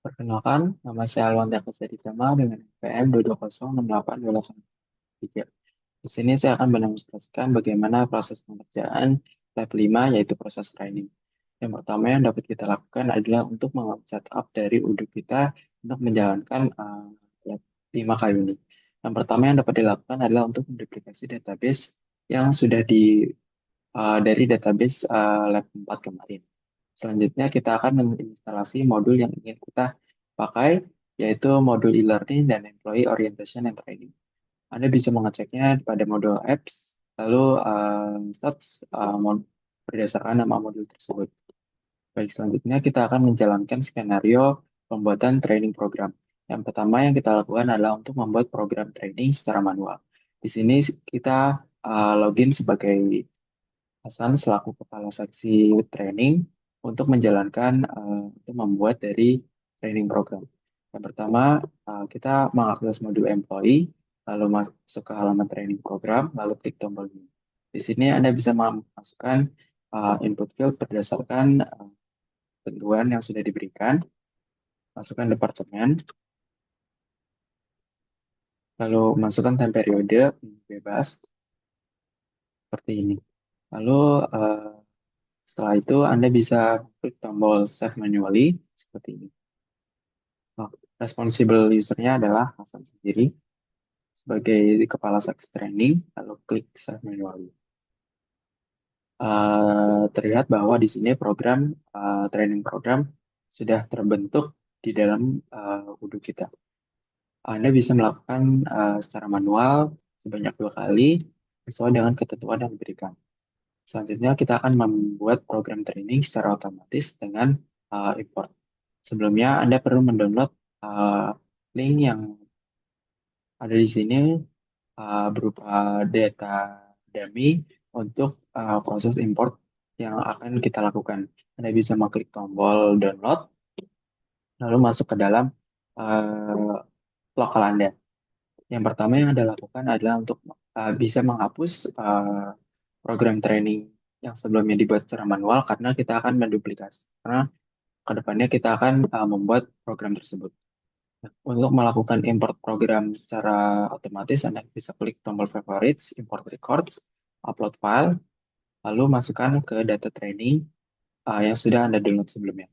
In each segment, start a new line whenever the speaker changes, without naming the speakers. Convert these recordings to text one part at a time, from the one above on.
Perkenalkan, nama saya Alwanda Kusuma dengan NPM 2206828. Di sini saya akan mendemonstrasikan bagaimana proses pengerjaan lab 5, yaitu proses training. Yang pertama yang dapat kita lakukan adalah untuk setup dari Odoo kita untuk menjalankan lab 5 kali ini. Yang pertama yang dapat dilakukan adalah untuk menduplikasi database yang sudah dari database lab 4 kemarin. Selanjutnya kita akan menginstalasi modul yang ingin kita pakai, yaitu modul e-learning dan employee orientation and training. Anda bisa mengeceknya pada modul apps, lalu search berdasarkan nama modul tersebut. Baik, selanjutnya kita akan menjalankan skenario pembuatan training program. Yang pertama yang kita lakukan adalah untuk membuat program training secara manual. Di sini kita login sebagai Hasan selaku kepala seksi training untuk menjalankan untuk membuat dari training program. Yang pertama, kita mengakses modul employee, lalu masuk ke halaman training program, lalu klik tombol new. Di sini Anda bisa memasukkan input field berdasarkan ketentuan yang sudah diberikan, masukkan departemen, lalu masukkan time periode bebas seperti ini. Lalu eh, setelah itu Anda bisa klik tombol save manually seperti ini. Nah, responsible usernya adalah Hasan sendiri sebagai kepala seksi training, lalu klik save manually. Terlihat bahwa di sini program training program sudah terbentuk di dalam Odoo kita. Anda bisa melakukan secara manual sebanyak 2 kali sesuai dengan ketentuan yang diberikan. Selanjutnya kita akan membuat program training secara otomatis dengan import. Sebelumnya Anda perlu mendownload link yang ada di sini berupa data dummy untuk proses import yang akan kita lakukan. Anda bisa mengklik tombol download, lalu masuk ke dalam uh, lokal Anda. Yang pertama yang Anda lakukan adalah untuk bisa menghapus program training yang sebelumnya dibuat secara manual karena kita akan menduplikasi. Karena kedepannya kita akan membuat program tersebut. Nah, untuk melakukan import program secara otomatis, Anda bisa klik tombol favorites, import records, upload file, lalu masukkan ke data training yang sudah Anda download sebelumnya.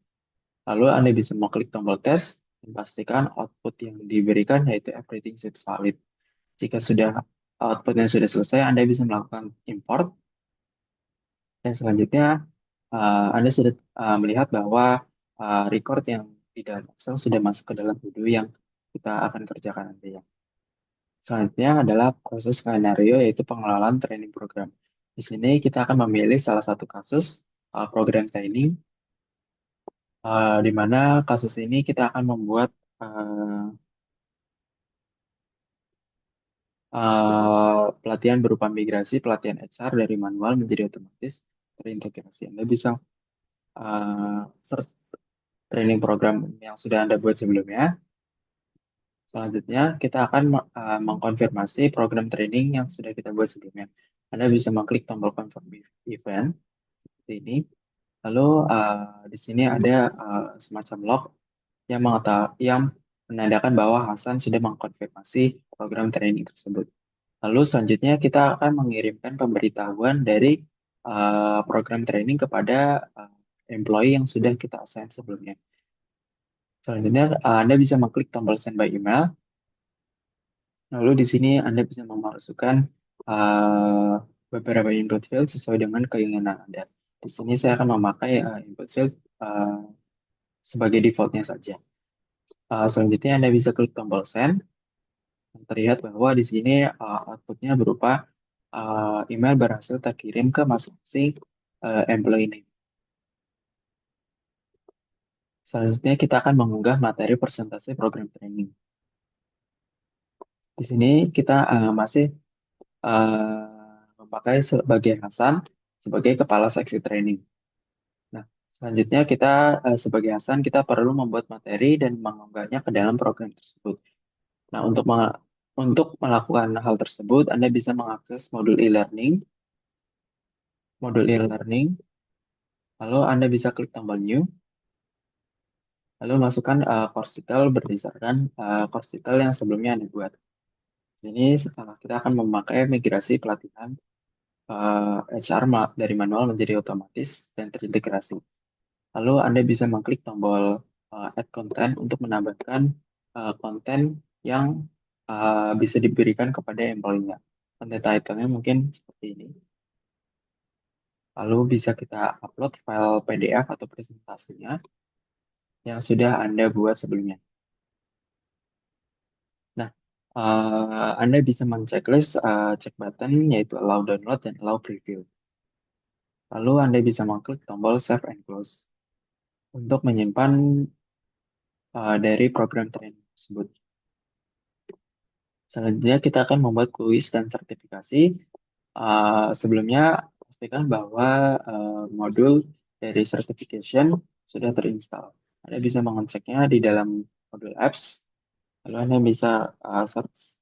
Lalu Anda bisa mengklik tombol tes dan pastikan output yang diberikan yaitu everything seems valid. Jika sudah outputnya sudah selesai, Anda bisa melakukan import dan selanjutnya Anda sudah melihat bahwa record yang di dalam Excel sudah masuk ke dalam Odoo yang kita akan kerjakan nanti ya. Selanjutnya adalah proses skenario yaitu pengelolaan training program. Di sini kita akan memilih salah satu kasus program training di mana kasus ini kita akan membuat pelatihan berupa migrasi pelatihan HR dari manual menjadi otomatis terintegrasi. Anda bisa search training program yang sudah Anda buat sebelumnya. Selanjutnya, kita akan mengkonfirmasi program training yang sudah kita buat sebelumnya. Anda bisa mengklik tombol confirm event seperti ini. Lalu di sini ada semacam log yang menandakan bahwa Hasan sudah mengkonfirmasi program training tersebut. Lalu selanjutnya kita akan mengirimkan pemberitahuan dari program training kepada employee yang sudah kita assign sebelumnya. Selanjutnya Anda bisa mengklik tombol send by email. Lalu di sini Anda bisa memasukkan uh, beberapa input field sesuai dengan keinginan Anda. Di sini saya akan memakai input field sebagai defaultnya saja. Selanjutnya Anda bisa klik tombol send. Terlihat bahwa di sini outputnya berupa email berhasil terkirim ke masing-masing employee name. Selanjutnya kita akan mengunggah materi presentasi program training. Di sini kita masih memakai sebagai Hasan sebagai kepala seksi training. Nah, selanjutnya kita sebagai Hasan kita perlu membuat materi dan mengunggahnya ke dalam program tersebut. Nah, untuk melakukan hal tersebut, Anda bisa mengakses modul e-learning, lalu Anda bisa klik tombol new. Lalu masukkan course detail berdasarkan course detail yang sebelumnya Anda buat. Ini kita akan memakai migrasi pelatihan HR dari manual menjadi otomatis dan terintegrasi. Lalu Anda bisa mengklik tombol Add Content untuk menambahkan konten yang bisa diberikan kepada employee-nya. Content title-nya mungkin seperti ini. Lalu bisa kita upload file PDF atau presentasinya yang sudah Anda buat sebelumnya. Nah, Anda bisa men-checklist check button yaitu allow download dan allow preview. Lalu Anda bisa mengklik tombol save and close untuk menyimpan dari program training tersebut. Selanjutnya kita akan membuat kuis dan sertifikasi. Sebelumnya pastikan bahwa modul dari certification sudah terinstall. Anda bisa mengeceknya di dalam modul apps. Lalu Anda bisa search,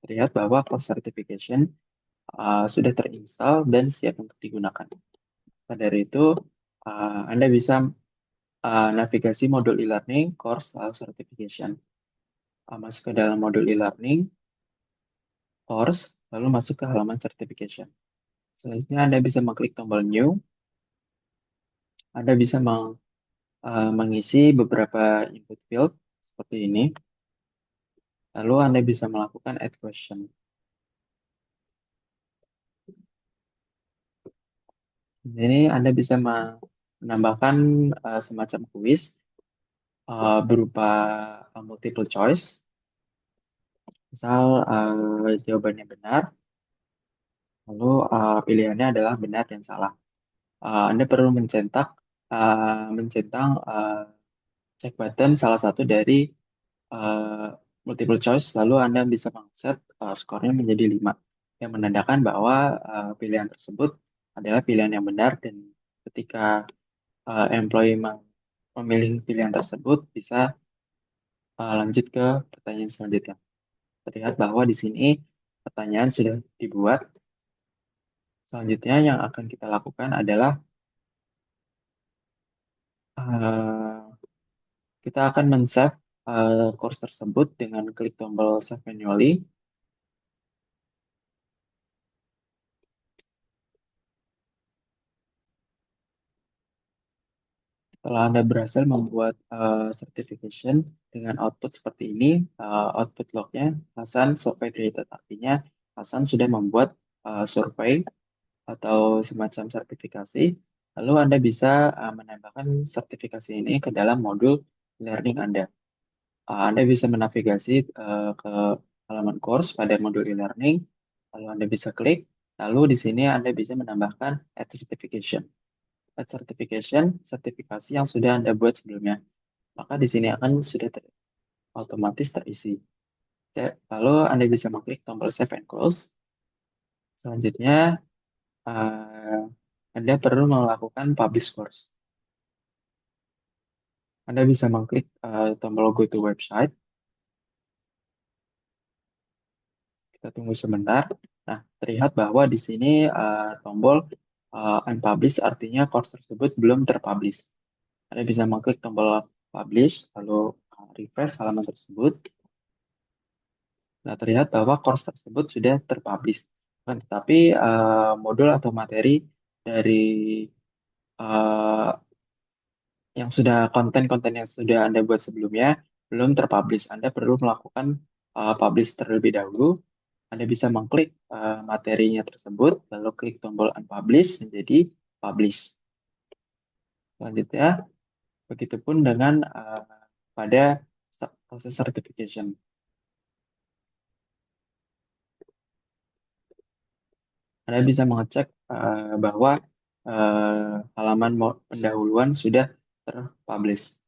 terlihat bahwa course certification sudah terinstall dan siap untuk digunakan. Maka dari itu, Anda bisa navigasi modul e-learning, course, lalu certification. Masuk ke dalam modul e-learning, course, lalu masuk ke halaman certification. Selanjutnya Anda bisa mengklik tombol new. Anda bisa mengisi beberapa input field seperti ini. Lalu Anda bisa melakukan add question. Ini Anda bisa menambahkan semacam kuis berupa multiple choice. Misal jawabannya benar, lalu pilihannya adalah benar dan salah. Anda perlu mencentang check button salah satu dari multiple choice, lalu Anda bisa mengset skornya menjadi 5, yang menandakan bahwa pilihan tersebut adalah pilihan yang benar dan ketika employee memilih pilihan tersebut bisa lanjut ke pertanyaan selanjutnya. Terlihat bahwa di sini pertanyaan sudah dibuat. Selanjutnya yang akan kita lakukan adalah eh, kita akan men-save course tersebut dengan klik tombol Save Manually. Setelah Anda berhasil membuat certification dengan output seperti ini, output lognya Hasan survey created. Artinya Hasan sudah membuat survei atau semacam sertifikasi. Lalu Anda bisa menambahkan sertifikasi ini ke dalam modul learning Anda. Anda bisa menavigasi ke halaman course pada modul e-learning, lalu Anda bisa klik, lalu di sini Anda bisa menambahkan add certification. Add certification, sertifikasi yang sudah Anda buat sebelumnya. Maka di sini akan sudah otomatis terisi. Lalu Anda bisa mengklik tombol save and close. Selanjutnya, eh, Anda perlu melakukan publish course. Anda bisa mengklik tombol go to website. Kita tunggu sebentar. Nah, terlihat bahwa di sini tombol unpublish artinya course tersebut belum terpublish. Anda bisa mengklik tombol publish, lalu refresh halaman tersebut. Nah, terlihat bahwa course tersebut sudah terpublish. Tetapi modul atau materi dari eh, yang sudah konten-konten yang sudah Anda buat sebelumnya belum terpublish. Anda perlu melakukan publish terlebih dahulu. Anda bisa mengklik materinya tersebut, lalu klik tombol unpublish menjadi publish. Selanjutnya, begitupun dengan pada proses certification. Anda bisa mengecek bahwa halaman pendahuluan sudah terpublish.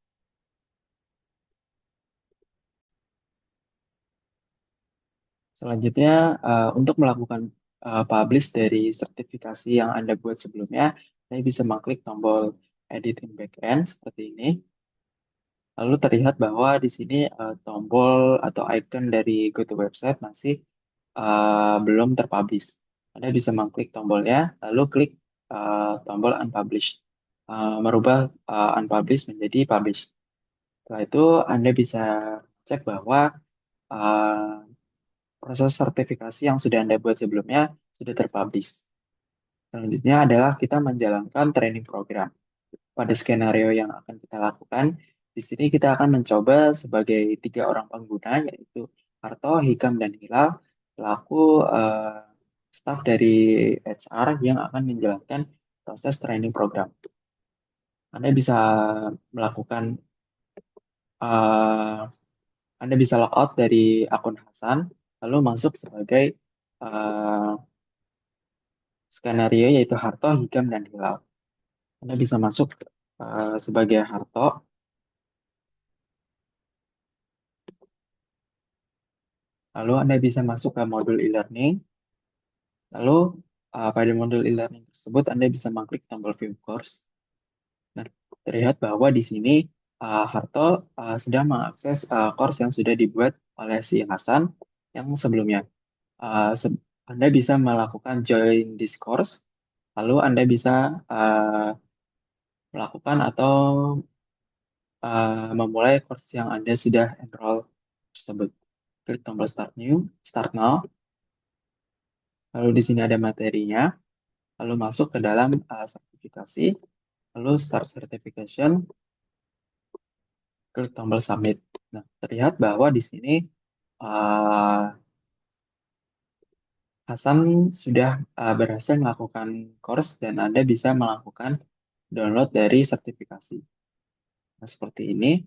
Selanjutnya, untuk melakukan publish dari sertifikasi yang Anda buat sebelumnya, saya bisa mengklik tombol Edit in Backend seperti ini. Lalu terlihat bahwa di sini tombol atau icon dari Go to Website masih belum terpublish. Anda bisa mengklik tombolnya, lalu klik tombol Unpublish. merubah unpublished menjadi published. Setelah itu Anda bisa cek bahwa uh, proses sertifikasi yang sudah Anda buat sebelumnya sudah terpublish. Selanjutnya adalah kita menjalankan training program. Pada skenario yang akan kita lakukan, di sini kita akan mencoba sebagai tiga orang pengguna, yaitu Harto, Hikam, dan Hilal, selaku staf dari HR yang akan menjalankan proses training program. Anda bisa melakukan, eh, Anda bisa logout dari akun Hasan, lalu masuk sebagai eh, skenario yaitu Harto, Hikam, dan Hilal. Anda bisa masuk sebagai Harto, lalu Anda bisa masuk ke modul e-learning, lalu pada modul e-learning tersebut Anda bisa mengklik tombol view course. Nah, terlihat bahwa di sini Harto sedang mengakses course yang sudah dibuat oleh si Hasan yang sebelumnya. Anda bisa melakukan join this course, lalu Anda bisa melakukan atau memulai course yang Anda sudah enroll tersebut. Klik tombol start now, lalu di sini ada materinya, lalu masuk ke dalam sertifikasi, lalu start certification, klik tombol submit. Nah, terlihat bahwa di sini uh, Hasan sudah berhasil melakukan course dan Anda bisa melakukan download dari sertifikasi. Nah, seperti ini.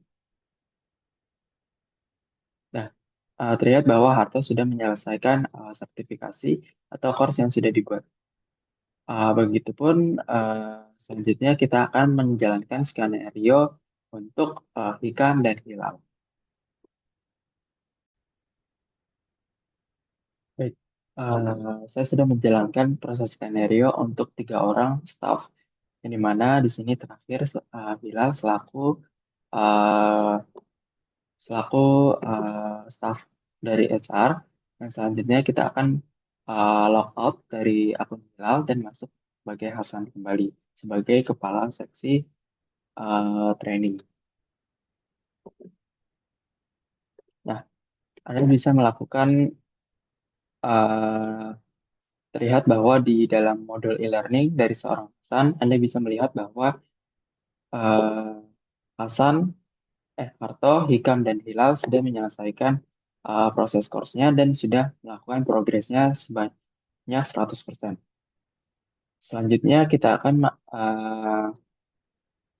Nah, terlihat bahwa Harto sudah menyelesaikan sertifikasi atau course yang sudah dibuat. Begitupun selanjutnya kita akan menjalankan skenario untuk Hikam dan Hilal. Baik, saya sudah menjalankan proses skenario untuk tiga orang staff, yang di mana di sini terakhir Hilal uh, selaku staff dari HR. Dan selanjutnya kita akan log out dari akun Hilal dan masuk sebagai Hasan kembali sebagai kepala seksi training. Nah, Anda bisa melakukan uh, terlihat bahwa di dalam modul e-learning dari seorang Hasan, Anda bisa melihat bahwa eh, Hasan, Harto, Hikam, dan Hilal sudah menyelesaikan proses course-nya dan sudah melakukan progresnya sebanyak 100%. Selanjutnya kita akan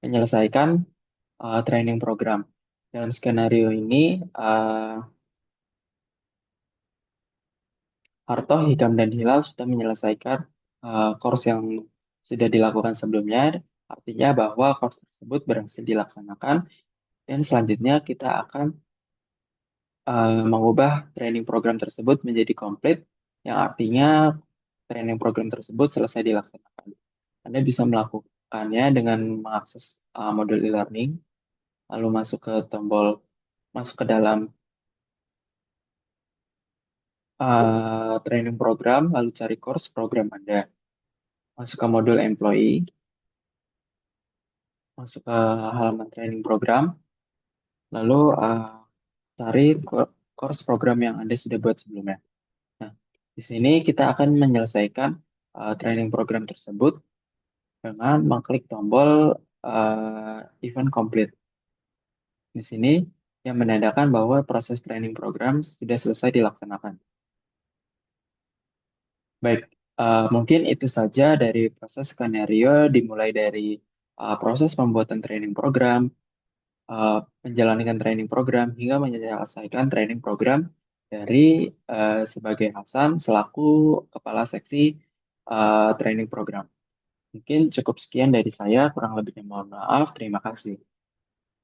menyelesaikan training program. Dalam skenario ini, Harto, Hikam, dan Hilal sudah menyelesaikan course yang sudah dilakukan sebelumnya. Artinya bahwa course tersebut berhasil dilaksanakan dan selanjutnya kita akan mengubah training program tersebut menjadi komplit, yang artinya training program tersebut selesai dilaksanakan. Anda bisa melakukannya dengan mengakses modul e-learning, lalu masuk ke dalam training program, lalu cari course program Anda. Masuk ke modul employee, masuk ke halaman training program, lalu cari course program yang Anda sudah buat sebelumnya. Nah, di sini kita akan menyelesaikan training program tersebut dengan mengklik tombol event complete. Di sini yang menandakan bahwa proses training program sudah selesai dilaksanakan. Baik, mungkin itu saja dari proses skenario dimulai dari proses pembuatan training program, uh, menjalankan training program hingga menyelesaikan training program dari sebagai Hasan selaku kepala seksi training program. Mungkin cukup sekian dari saya, kurang lebihnya mohon maaf. Terima kasih.